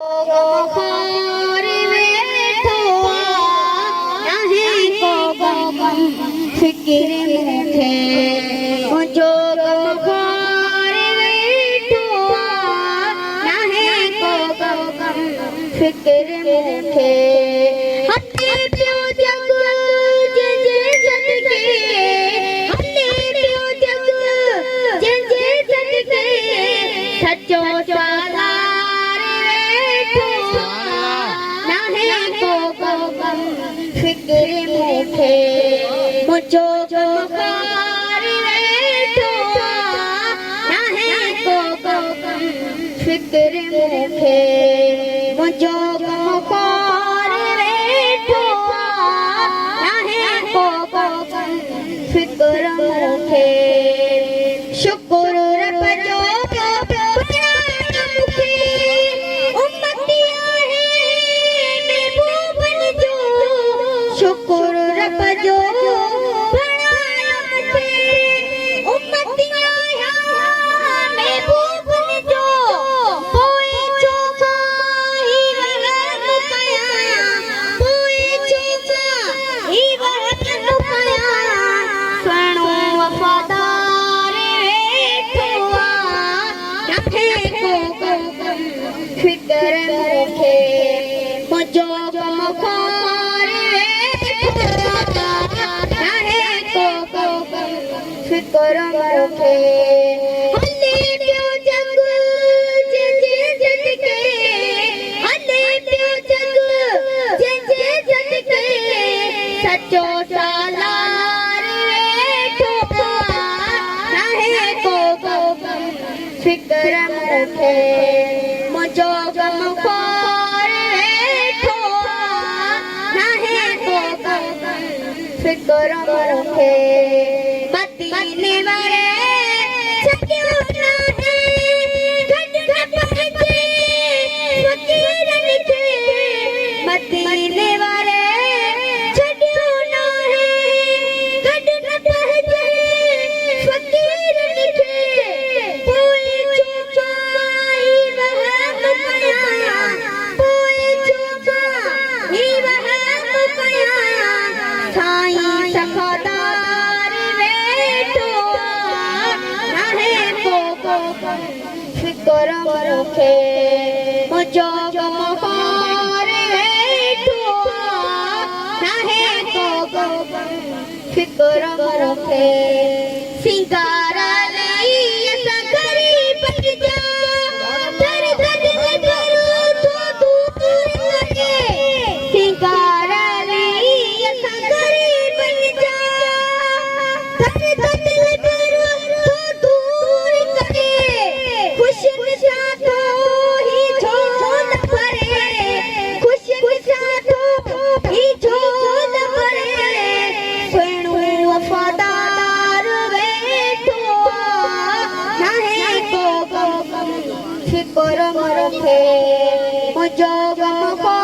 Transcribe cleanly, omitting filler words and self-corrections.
गमखार वेठो नाहे को गम फिक्र मूंखे मुंहिंजो गमखार वेठो नाहे को गम फिक्र मूंखे हथे पियो जग जंहिंजे सदके हथे पियो जग जंहिंजे सदके सचो फिक्र मूंखे मुंहिंजो गमखार वेठो नाहे को गम फिक्र मूंखे मुंहिंजो गमखार वेठो नाहे को गम फिक्र मूंखे शुक्र रब जो शुक्र रब जो बणायो मूंखे उम्मती आहियां महबूबन जो पोइ छो ही वहम कयां पोइ छो ही वहम कयां सुहिणो वफ़ादार वेठो नाहे को गम फिक्र मूंखे मुंहिंजो गमखार फिक्र मूंखे हले पियो जग जंहिंजे सदके हले पियो जग जंहिंजे सदके सचो सालार वेठो नाहे को गम फिक्र मूंखे मुंहिंजो गमखार वेठो नाहे को गम फिक्र मूंखे मदीने वारे छॾियो नाहे गॾु न पहुचे फ़क़ीरनि खे मदीने वारे छॾियो नाहे गॾु न पहुचे फ़क़ीरनि खे पोइ छो ही वहम कयां पोइ छो ही वहम कयां साईं सखादार फिक्र मूंखे मुंहिंजो गमखार वेठो नाहे को गम फिक्र मूंखे सिंगार असां ग़रीब जा दर्द करो तो दूर करे सिंगार असां ग़रीब जा दर्द करो तो दूर करे खुशी साथो ही झोल भरे खुशी साथो ही झोल भरे सुहिणो वफ़ादार वेठो नाहे को गम फिक्र मूंखे मुंहिंजो गमखार